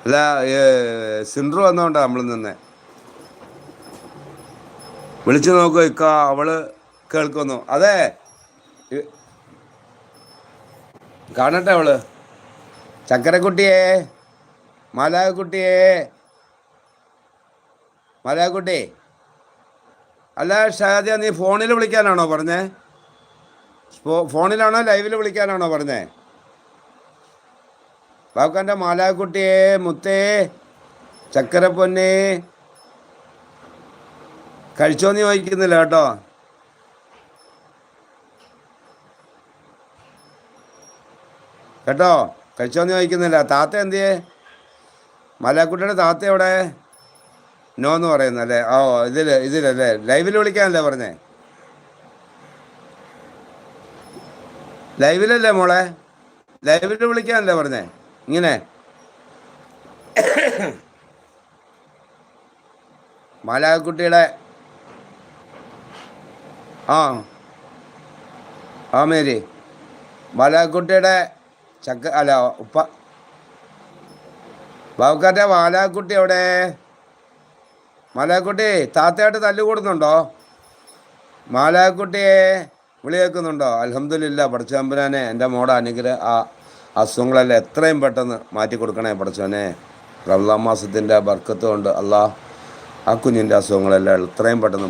അല്ല, സിൻഡ്രു വന്നോണ്ടാ നമ്മൾ നിന്ന് വിളിച്ചു നോക്കുക ഇക്ക, അവള് കേൾക്കുന്നു. അതെ, കാണട്ടെ അവള്. ചക്കരക്കുട്ടിയെ, മാലാകുട്ടിയെ, മാലാകുട്ടി. അല്ല ഷാദിയ, നീ ഫോണിൽ വിളിക്കാനാണോ പറഞ്ഞേ? ഫോണിലാണോ ലൈവിൽ വിളിക്കാനാണോ പറഞ്ഞേ? ബാബുക്കാൻ്റെ മാലാകുട്ടിയെ, മുത്തേ, ചക്കരപ്പൊന്നെ, കഴിച്ചോന്ന് ചോദിക്കുന്നില്ല കേട്ടോ. കേട്ടോ, കഴിച്ചോന്ന് ചോദിക്കുന്നില്ല. താത്ത എന്തിയേ? മാലാക്കുട്ടിയുടെ താത്ത എവിടെ? നോ എന്ന് പറയുന്നല്ലേ? ഓ, ഇതിലല്ലേ ലൈവിൽ വിളിക്കാനല്ലേ പറഞ്ഞേ? ലൈവിലല്ലേ മോളെ? ലൈവിൽ വിളിക്കാനല്ലേ പറഞ്ഞേ? ഇങ്ങനെ മാലാക്കുട്ടിയുടെ ആ മേരി, മാലാക്കുട്ടിയുടെ അല്ല ഉപ്പ ബാബുക്കാൻ്റെ മാലാക്കുട്ടി എവിടെ? മാലാക്കുട്ടി താത്തയായിട്ട് തല്ലുകൂടുന്നുണ്ടോ? മാലാക്കുട്ടിയെ വിളി കേൾക്കുന്നുണ്ടോ? അൽഹംദുലില്ലാ, പടച്ചതമ്പുരാനെ, എൻ്റെ മോടെ ആ അസുഖങ്ങളെല്ലാം എത്രയും പെട്ടെന്ന് മാറ്റി കൊടുക്കണേ പടച്ചവനെ. റമളാൻ മാസത്തിൻ്റെ ബർക്കത്ത് കൊണ്ട് അള്ളാഹ് ആ കുഞ്ഞിൻ്റെ അസുഖങ്ങളെല്ലാം എത്രയും പെട്ടെന്ന്